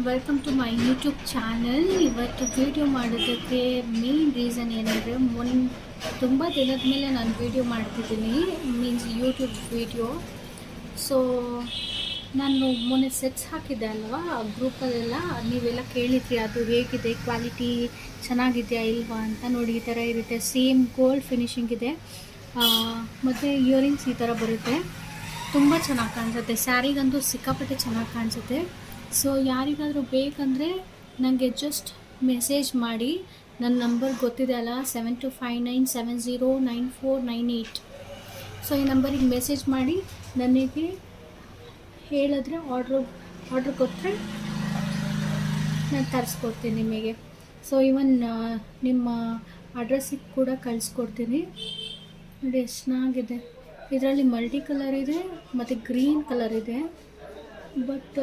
Welcome to my YouTube channel. ಇವತ್ತು video ಮಾಡೋದಕ್ಕೆ main reason ಏನಂದರೆ ತುಂಬ ದಿನದ ಮೇಲೆ ನಾನು ವೀಡಿಯೋ ಮಾಡ್ತಿದ್ದೀನಿ, ಮೀನ್ಸ್ ಯೂಟ್ಯೂಬ್ ವೀಡಿಯೋ. ಸೊ ನಾನು ಮೊನ್ನೆ ಸೆಟ್ಸ್ ಹಾಕಿದ್ದೆ ಅಲ್ವಾ ಗ್ರೂಪಲ್ಲೆಲ್ಲ, ನೀವೆಲ್ಲ ಕೇಳಿದ್ರಿ ಅದು ಹೇಗಿದೆ, ಕ್ವಾಲಿಟಿ ಚೆನ್ನಾಗಿದೆಯಾ ಇಲ್ವಾ ಅಂತ. ನೋಡಿ, ಈ ಥರ ಇರುತ್ತೆ, ಸೇಮ್ ಗೋಲ್ಡ್ ಫಿನಿಶಿಂಗ್ ಇದೆ. ಮತ್ತು ಇಯರಿಂಗ್ಸ್ ಈ ಥರ ಬರುತ್ತೆ, ತುಂಬ ಚೆನ್ನಾಗಿ ಕಾಣಿಸುತ್ತೆ. ಸ್ಯಾರಿಗಂತೂ ಸಿಕ್ಕಾಪಟ್ಟೆ ಚೆನ್ನಾಗಿ ಕಾಣಿಸುತ್ತೆ. ಸೊ ಯಾರಿಗಾದರೂ ಬೇಕಂದರೆ ನನಗೆ ಜಸ್ಟ್ ಮೆಸೇಜ್ ಮಾಡಿ. ನನ್ನ ನಂಬರ್ ಗೊತ್ತಿದೆ ಅಲ್ಲ, 7259709498. ಸೊ ಈ ನಂಬರಿಗೆ ಮೆಸೇಜ್ ಮಾಡಿ ನನಗೆ ಹೇಳಿದ್ರೆ ಆರ್ಡ್ರ್ ಕೊಟ್ಟರೆ ನಾನು ತರಿಸ್ಕೊಡ್ತೀನಿ ನಿಮಗೆ. ಸೊ ಇವನ್ ನಿಮ್ಮ ಅಡ್ರೆಸ್ಸಿಗೆ ಕೂಡ ಕಳಿಸ್ಕೊಡ್ತೀನಿ. ನೋಡಿ ಎಷ್ಟು ಚೆನ್ನಾಗಿದೆ. ಇದರಲ್ಲಿ ಮಲ್ಟಿ ಕಲರ್ ಇದೆ ಮತ್ತು ಗ್ರೀನ್ ಕಲರ್ ಇದೆ. ಬಟ್